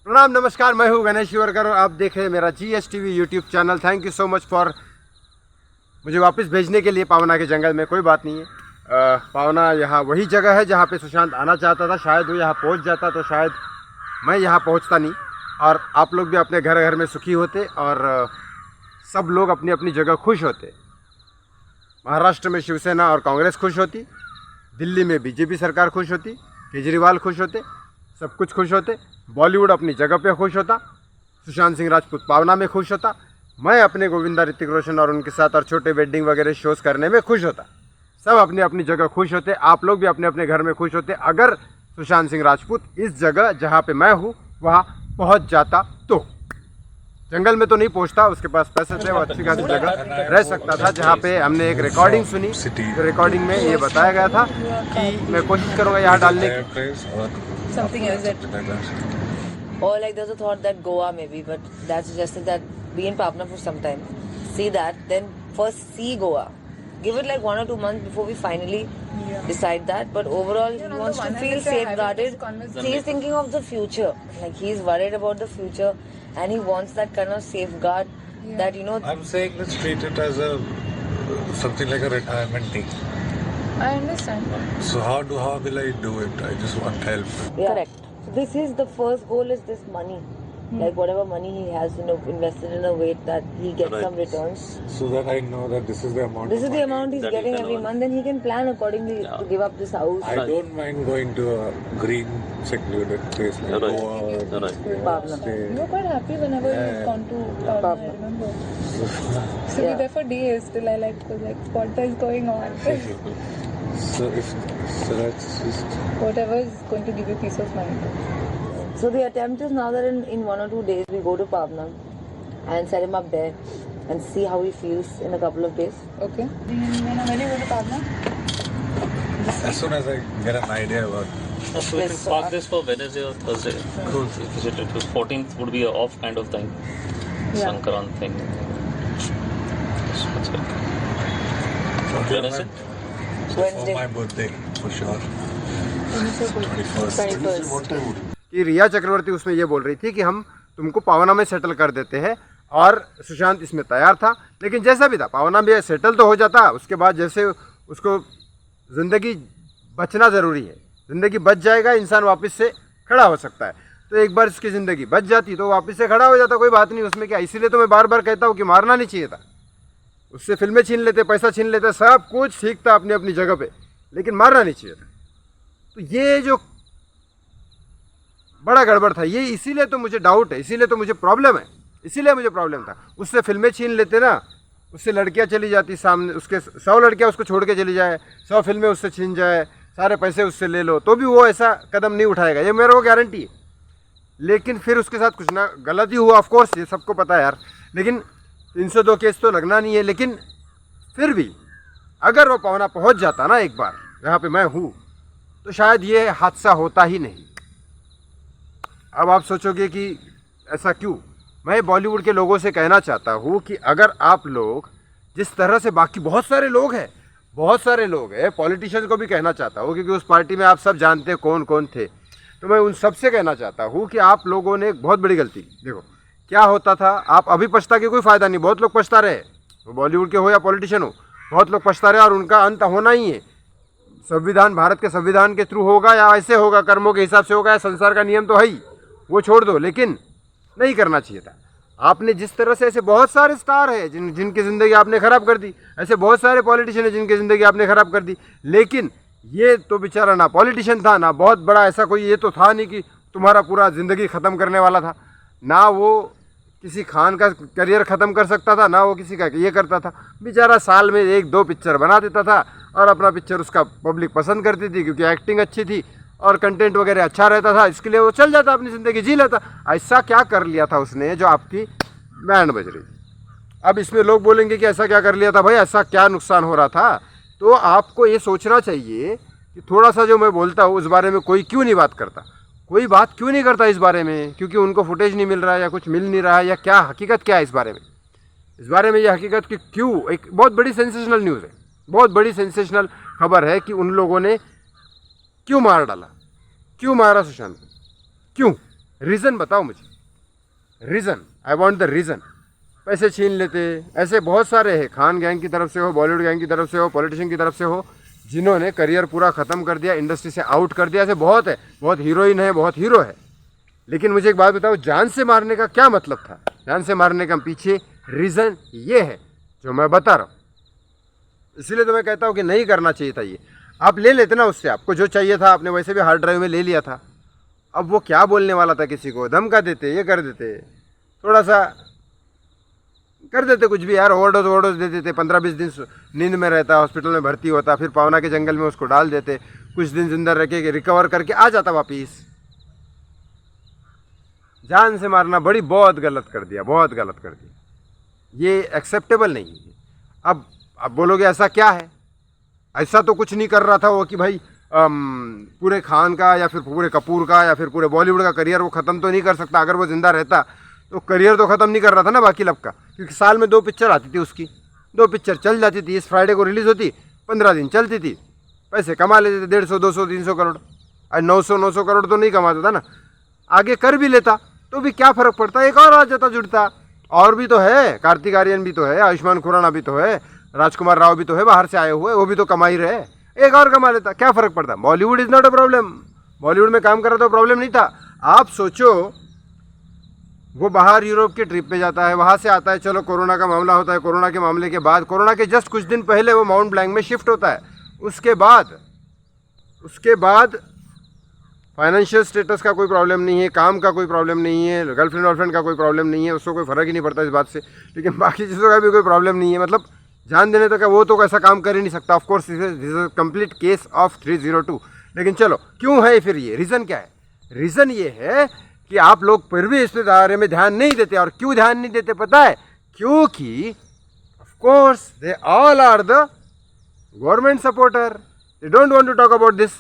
प्रणाम नमस्कार, मैं हूं गणेश शिवरकर और आप देख रहे हैं मेरा GSTV YouTube channel. Thank you so much for मुझे वापस भेजने के लिए पावना के जंगल में। कोई बात नहीं है, पावना यहाँ वही जगह है जहाँ पे सुशांत आना चाहता था। शायद वो यहाँ पहुँच जाता तो शायद मैं यहाँ पहुँचता नहीं और आप लोग भी अपने घर घर में सुखी होते और सब लोग अपनी अपनी जगह खुश होते। महाराष्ट्र में शिवसेना और कांग्रेस खुश होती, दिल्ली में BJP सरकार खुश होती, केजरीवाल खुश होते, सब कुछ खुश होते। बॉलीवुड अपनी जगह पे खुश होता, सुशांत सिंह राजपूत पावना में खुश होता, मैं अपने गोविंदा ऋतिक रोशन और उनके साथ और छोटे वेडिंग वगैरह शोज़ करने में खुश होता। सब अपनी अपनी जगह खुश होते, आप लोग भी अपने अपने घर में खुश होते अगर सुशांत सिंह राजपूत इस जगह जहाँ पे मैं हूँ वहाँ पहुँच जाता तो। जंगल में तो नहीं पहुँचता, उसके पास पैसे थे, वो अच्छी खासी जगह रह सकता था। जहाँ पे हमने एक रिकॉर्डिंग सुनी, तो रिकॉर्डिंग में ये बताया गया था कि मैं कोशिश करूँगा यहाँ डालने की। Something else that, or like there's a thought that Goa maybe, but that suggested that be in Pavna for some time, see that, then first see Goa, give it like 1 or 2 months before we finally decide that. But overall, he wants to feel safeguarded. He's thinking of the future, like he's worried about the future, and he wants that kind of safeguard that I'm saying let's treat it as something like a retirement thing. I understand. So how will I do it? I just want help. Yeah. Correct. So this is the first goal is this money. Like whatever money he has, invested in a way that he gets Right. some returns. So that I know that this is the amount. This is the amount he's getting every month, then he can plan accordingly to give up this house. I don't mind going to a green secluded place like Goa or Pavna. stay. You're quite happy whenever you've gone to Pavna, I remember. So Yeah. we're there for days till I was like, what is going on? So that's just Whatever is going to give you peace of mind. So the attempt is now that in 1 or 2 days we go to Pavna and set him up there and see how he feels in a couple of days. Okay. When you go to Pavna? as soon as I get an idea about So we can park this for Wednesday or Thursday. Cool. Because it was 14th would be a off kind of thing. Yeah. Sankaran thing. So that's it. Wednesday? Wednesday. for my birthday for sure. 21st. 21st. कि रिया चक्रवर्ती उसमें ये बोल रही थी कि हम तुमको पावना में सेटल कर देते हैं और सुशांत इसमें तैयार था। लेकिन जैसा भी था पावना में सेटल तो हो जाता, उसके बाद जैसे उसको ज़िंदगी बचना ज़रूरी है, ज़िंदगी बच जाएगा इंसान वापस से खड़ा हो सकता है। तो एक बार इसकी ज़िंदगी बच जाती तो वापस से खड़ा हो जाता, कोई बात नहीं उसमें क्या। इसीलिए तो मैं बार बार कहता हूँ कि मारना नहीं चाहिए था, उससे फिल्में छीन लेते, पैसा छीन लेते, सब कुछ ठीक था अपनी अपनी जगह पे, लेकिन मारना नहीं चाहिए था। तो ये जो बड़ा गड़बड़ था ये, इसीलिए तो मुझे डाउट है, इसीलिए तो मुझे प्रॉब्लम है, इसीलिए मुझे प्रॉब्लम था। उससे फिल्में छीन लेते ना, उससे लड़कियां चली जाती सामने, उसके 100 लड़कियां उसको छोड़ के चली जाए, 100 फिल्में उससे छीन जाए, सारे पैसे उससे ले लो, तो भी वो ऐसा कदम नहीं उठाएगा, ये मेरे को गारंटी है। लेकिन फिर उसके साथ कुछ ना गलती हुआ, ऑफकोर्स ये सबको पता है यार, लेकिन 302 केस तो लगना नहीं है। लेकिन फिर भी अगर वो पावना पहुँच जाता ना एक बार जहाँ पर मैं हूँ, तो शायद ये हादसा होता ही नहीं। अब आप सोचोगे कि ऐसा क्यों। मैं बॉलीवुड के लोगों से कहना चाहता हूँ कि अगर आप लोग जिस तरह से, बाकी बहुत सारे लोग हैं, पॉलिटिशियंस को भी कहना चाहता हूँ क्योंकि उस पार्टी में आप सब जानते हैं कौन कौन थे, तो मैं उन सब से कहना चाहता हूँ कि आप लोगों ने एक बहुत बड़ी गलती की। देखो क्या होता था, आप अभी पछता के कोई फ़ायदा नहीं, बहुत लोग पछता रहे, वो बॉलीवुड के हो या पॉलिटिशियन हो, बहुत लोग पछता रहे और उनका अंत होना ही है। संविधान, भारत के संविधान के थ्रू होगा या ऐसे होगा, कर्मों के हिसाब से होगा, या संसार का नियम तो है ही, वो छोड़ दो, लेकिन नहीं करना चाहिए था। आपने जिस तरह से, ऐसे बहुत सारे स्टार हैं जिनकी ज़िंदगी आपने ख़राब कर दी, ऐसे बहुत सारे पॉलिटिशियन हैं जिनकी ज़िंदगी आपने ख़राब कर दी। लेकिन ये तो बेचारा ना पॉलिटिशियन था, ना बहुत बड़ा ऐसा कोई, ये तो था नहीं कि तुम्हारा पूरा ज़िंदगी ख़त्म करने वाला था, ना वो किसी खान का करियर ख़त्म कर सकता था, ना वो किसी का ये करता था। बेचारा साल में 1-2 पिक्चर बना देता था और अपना पिक्चर उसका पब्लिक पसंद करती थी क्योंकि एक्टिंग अच्छी थी और कंटेंट वगैरह अच्छा रहता था, इसके लिए वो चल जाता, अपनी ज़िंदगी जी लेता। ऐसा क्या कर लिया था उसने जो आपकी बैंड बज रही थी। अब इसमें लोग बोलेंगे कि ऐसा क्या कर लिया था भाई, ऐसा क्या नुकसान हो रहा था। तो आपको ये सोचना चाहिए कि थोड़ा सा जो मैं बोलता हूँ उस बारे में कोई क्यों नहीं बात करता, कोई बात क्यों नहीं करता इस बारे में, क्योंकि उनको फुटेज नहीं मिल रहा है या कुछ मिल नहीं रहा है, या क्या हकीकत क्या है इस बारे में। इस बारे में ये हकीकत कि क्यों, एक बहुत बड़ी सेंसेशनल न्यूज़ है, बहुत बड़ी सेंसेशनल खबर है कि उन लोगों ने क्यों मार डाला, क्यों मारा सुशांत, क्यों, रीज़न बताओ मुझे, reason, I want the reason. पैसे छीन लेते, ऐसे बहुत सारे हैं, खान गैंग की तरफ से हो, बॉलीवुड गैंग की तरफ से हो, पॉलिटिशियन की तरफ से हो, जिन्होंने करियर पूरा ख़त्म कर दिया, इंडस्ट्री से आउट कर दिया। ऐसे बहुत है, बहुत हीरोइन है, बहुत हीरो है। लेकिन मुझे एक बात बताओ, जान से मारने का क्या मतलब था? जान से मारने का पीछे रीज़न ये है जो मैं बता रहा हूँ। इसीलिए तो मैं कहता हूँ कि नहीं करना चाहिए था ये। आप ले लेते ना उससे, आपको जो चाहिए था आपने वैसे भी हार्ड ड्राइव में ले लिया था। अब वो क्या बोलने वाला था, किसी को धमका देते, ये कर देते, थोड़ा सा कर देते कुछ भी यार, ओवरडोज दे देते, 15-20 दिन नींद में रहता, हॉस्पिटल में भर्ती होता, फिर पावना के जंगल में उसको डाल देते, कुछ दिन जिंदा रह के रिकवर करके आ जाता वापिस। जान से मारना बहुत गलत कर दिया, बहुत गलत कर दिया, ये एक्सेप्टेबल नहीं है। अब बोलोगे ऐसा क्या है? ऐसा तो कुछ नहीं कर रहा था वो कि भाई पूरे खान का या फिर पूरे कपूर का या फिर पूरे बॉलीवुड का करियर वो ख़त्म तो नहीं कर सकता। अगर वो ज़िंदा रहता तो करियर तो ख़त्म नहीं कर रहा था ना बाकी लब का, क्योंकि साल में 2 पिक्चर आती थी उसकी, 2 पिक्चर चल जाती थी। इस फ्राइडे को रिलीज़ होती, 15 दिन चलती थी, पैसे कमा लेते थे 150, 200, 300 करोड़। और 900 करोड़ तो नहीं कमाता था ना, आगे कर भी लेता तो भी क्या फ़र्क पड़ता, एक और आ जाता जुड़ता। और भी तो है, कार्तिक आर्यन भी तो है, आयुष्मान खुराना भी तो है, राजकुमार राव भी तो है बाहर से आए हुए, वो भी तो कमा ही रहे, एक और कमा लेता, क्या फ़र्क पड़ता। Bollywood is not a problem, Bollywood में काम कर रहा तो प्रॉब्लम नहीं था। आप सोचो, वो बाहर यूरोप के ट्रिप पे जाता है, वहाँ से आता है, चलो कोरोना का मामला होता है, कोरोना के मामले के बाद, कोरोना के जस्ट कुछ दिन पहले वो माउंट ब्लैंक में शिफ्ट होता है। उसके बाद फाइनेंशियल स्टेटस का कोई प्रॉब्लम नहीं है, काम का कोई प्रॉब्लम नहीं है, गर्लफ्रेंड वर्लफ्रेंड का कोई प्रॉब्लम नहीं है, उसको कोई फ़र्क ही नहीं पड़ता इस बात से। लेकिन बाकी चीज़ों का भी कोई प्रॉब्लम नहीं है, मतलब जान देने तक वो तो ऐसा काम कर ही नहीं सकता। Of course this is complete case of 302। लेकिन चलो, क्यों है फिर ये, रीज़न क्या है? रीज़न ये है कि आप लोग फिर भी इस बारे में ध्यान नहीं देते। और क्यों ध्यान नहीं देते पता है? क्योंकि of course they all are the government supporter, they don't want to talk about this,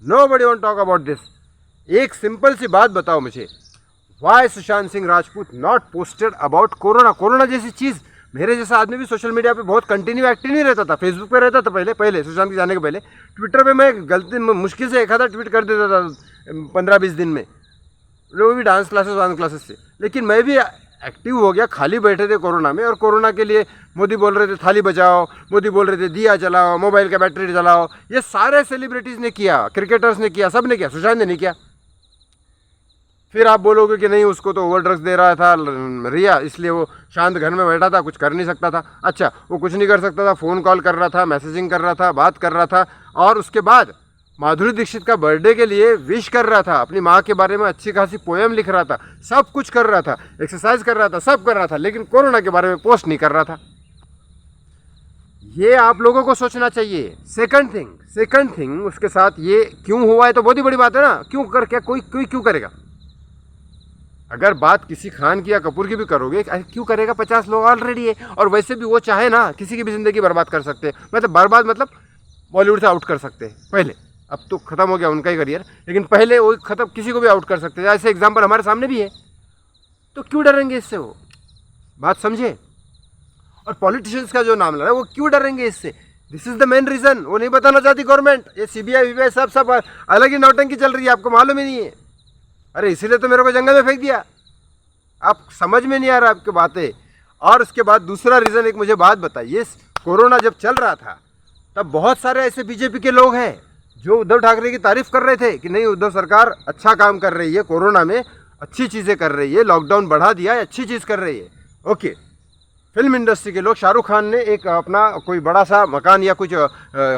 nobody want to talk about this. एक सिंपल सी बात बताओ मुझे, why Sushant Singh Rajput not posted about corona? Corona जैसी चीज़, मेरे जैसा आदमी भी सोशल मीडिया पे बहुत कंटिन्यू एक्टिव नहीं रहता था। फेसबुक पे रहता था पहले सुशांत के जाने के पहले। ट्विटर पे मैं गलती मुश्किल से एक आधा ट्वीट कर देता था 15-20 दिन में, लोग भी डांस क्लासेस से। लेकिन मैं भी एक्टिव हो गया, खाली बैठे थे कोरोना में, और कोरोना के लिए मोदी बोल रहे थे थाली बजाओ, मोदी बोल रहे थे दिया जलाओ, मोबाइल का बैटरी जलाओ। ये सारे सेलिब्रिटीज़ ने किया, क्रिकेटर्स ने किया, सब ने किया, सुशांत ने नहीं किया। फिर आप बोलोगे कि नहीं, उसको तो ओवर ड्रग्स दे रहा था रिया, इसलिए वो शांत घर में बैठा था, कुछ कर नहीं सकता था। अच्छा, वो कुछ नहीं कर सकता था, फ़ोन कॉल कर रहा था, मैसेजिंग कर रहा था, बात कर रहा था, और उसके बाद माधुरी दीक्षित का बर्थडे के लिए विश कर रहा था, अपनी माँ के बारे में अच्छी खासी पोएम लिख रहा था, सब कुछ कर रहा था, एक्सरसाइज कर रहा था, सब कर रहा था, लेकिन कोरोना के बारे में पोस्ट नहीं कर रहा था। ये आप लोगों को सोचना चाहिए। सेकंड थिंग उसके साथ ये क्यों हुआ है तो बहुत ही बड़ी बात है ना। क्यों कर, क्या कोई क्यों करेगा? अगर बात किसी खान की या कपूर की भी करोगे, क्यों करेगा? 50 लोग ऑलरेडी है, और वैसे भी वो चाहे ना किसी की भी ज़िंदगी बर्बाद कर सकते हैं, मतलब बर्बाद मतलब बॉलीवुड से आउट कर सकते हैं पहले। अब तो ख़त्म हो गया उनका ही करियर, लेकिन पहले वो ख़त्म, किसी को भी आउट कर सकते थे। ऐसे एग्जाम्पल हमारे सामने भी है, तो क्यों डरेंगे इससे? वो बात समझे। और पॉलिटिशियंस का जो नाम ले रहा है, वो क्यों डरेंगे इससे? This is the main reason. वो नहीं बताना चाहती गवर्नमेंट, ये CBI VBI सब अलग ही नौटंकी चल रही है, आपको मालूम ही नहीं है। अरे इसीलिए तो मेरे को जंगल में फेंक दिया, आप समझ में नहीं आ रहा आपकी बातें। और उसके बाद दूसरा रीज़न, एक मुझे बात बताइए, कोरोना जब चल रहा था तब बहुत सारे ऐसे बीजेपी के लोग हैं जो उद्धव ठाकरे की तारीफ़ कर रहे थे कि नहीं, उद्धव सरकार अच्छा काम कर रही है, कोरोना में अच्छी चीज़ें कर रही है, लॉकडाउन बढ़ा दिया है, अच्छी चीज़ कर रही है। ओके, फिल्म इंडस्ट्री के लोग, शाहरुख खान ने एक अपना कोई बड़ा सा मकान या कुछ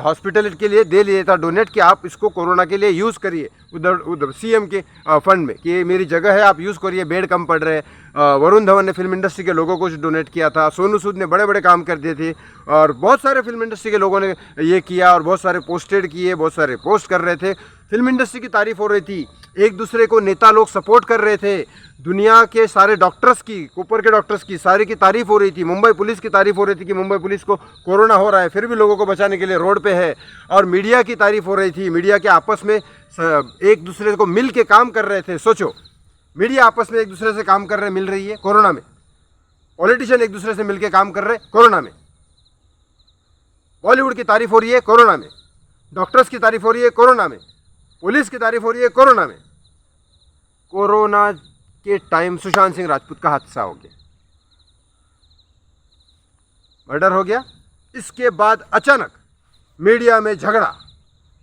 हॉस्पिटल के लिए दे लिया था डोनेट, कि आप इसको कोरोना के लिए यूज़ करिए, उधर CM के फंड में, कि ये मेरी जगह है, आप यूज़ करिए, बेड कम पड़ रहे हैं। वरुण धवन ने फिल्म इंडस्ट्री के लोगों को डोनेट किया था, सोनू सूद ने बड़े बड़े काम कर दिए थे, और बहुत सारे फिल्म इंडस्ट्री के लोगों ने ये किया, और बहुत सारे पोस्टेड किए, बहुत सारे पोस्ट कर रहे थे। फिल्म इंडस्ट्री की तारीफ़ हो रही थी, एक दूसरे को नेता लोग सपोर्ट कर रहे थे, दुनिया के सारे डॉक्टर्स की, ऊपर के डॉक्टर्स की सारी की तारीफ़ हो रही थी, मुंबई पुलिस की तारीफ़ हो रही थी कि मुंबई पुलिस को कोरोना हो रहा है, फिर भी लोगों को बचाने के लिए रोड पे है। और मीडिया की तारीफ़ हो रही थी, मीडिया के आपस में एक दूसरे को मिल के काम कर रहे थे। सोचो, मीडिया आपस में एक दूसरे से काम कर रहे, मिल रही है कोरोना में, पॉलिटिशियन एक दूसरे से मिल के काम कर रहे कोरोना में, बॉलीवुड की तारीफ़ हो रही है कोरोना में, डॉक्टर्स की तारीफ़ हो रही है कोरोना में, पुलिस की तारीफ़ हो रही है कोरोना में। कोरोना के टाइम सुशांत सिंह राजपूत का हादसा हो गया, मर्डर हो गया। इसके बाद अचानक मीडिया में झगड़ा,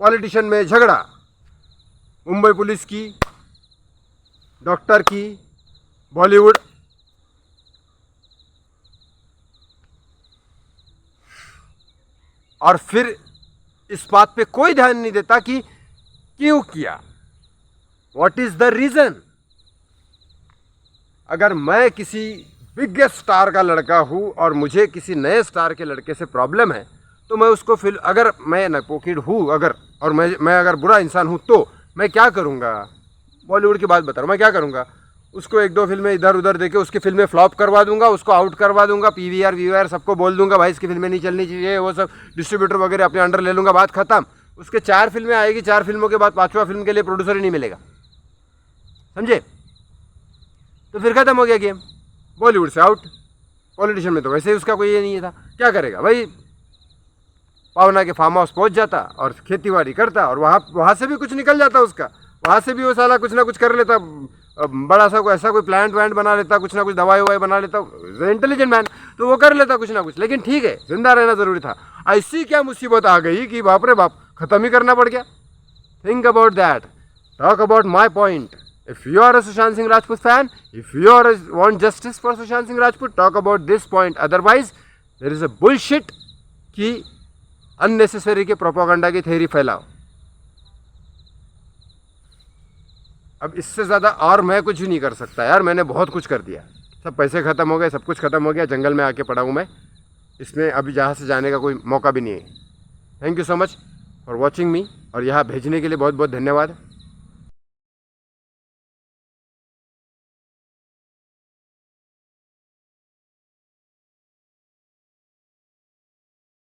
पॉलिटिशियन में झगड़ा, मुंबई पुलिस की, डॉक्टर की, बॉलीवुड, और फिर इस बात पे कोई ध्यान नहीं देता कि क्यों किया, व्हाट इज द रीजन। अगर मैं किसी बिगेस्ट स्टार का लड़का हूँ और मुझे किसी नए स्टार के लड़के से प्रॉब्लम है तो मैं उसको फिर, अगर मैं नपोकिड हूँ अगर, और मैं अगर बुरा इंसान हूँ तो मैं क्या करूँगा, बॉलीवुड की बात बता रहा हूँ, मैं क्या करूँगा, उसको 1-2 फिल्में इधर उधर देके उसकी फिल्में फ्लॉप करवा दूंगा, उसको आउट करवा दूंगा, पीवीआर वीवीआर सबको बोल दूंगा भाई इसकी फिल्में नहीं चलनी चाहिए, वो सब डिस्ट्रीब्यूटर वगैरह अपने अंडर ले लूँगा, बात खत्म। उसके 4 फिल्में आएगी, 4 फिल्मों के बाद 5वां फिल्म के लिए प्रोड्यूसर ही नहीं मिलेगा, समझे, तो फिर खत्म हो गया गेम, बॉलीवुड से आउट। पॉलिटिशियन में तो वैसे ही उसका कोई ये नहीं था, क्या करेगा भाई, पावना के फार्म हाउस पहुंच जाता और खेतीबाड़ी करता और वहाँ से भी कुछ निकल जाता उसका, वहाँ से भी वो साला कुछ ना कुछ कर लेता, बड़ा सा कोई ऐसा कोई प्लांट वैंट बना लेता, कुछ ना कुछ दवाई ववाई बना लेता, इंटेलिजेंट मैन, तो वो कर लेता कुछ ना कुछ। लेकिन ठीक है, जिंदा रहना ज़रूरी था। ऐसी क्या मुसीबत आ गई कि बाप रे बाप, ख़त्म ही करना पड़ गया। Think about that, talk about my point. If you are a Sushant Singh Rajput fan, if you want justice for Sushant Singh Rajput, talk about this point. Otherwise, there is a bullshit कि unnecessary के propaganda की theory फैलाओ। अब इससे ज़्यादा और मैं कुछ भी नहीं कर सकता यार, मैंने बहुत कुछ कर दिया, सब पैसे ख़त्म हो गए, सब कुछ ख़त्म हो गया, जंगल में आके पड़ा हूँ मैं, इसमें अभी जहाँ से जाने का कोई मौका भी नहीं है। Thank you so much for watching मी, और यहाँ भेजने के लिए बहुत बहुत धन्यवाद।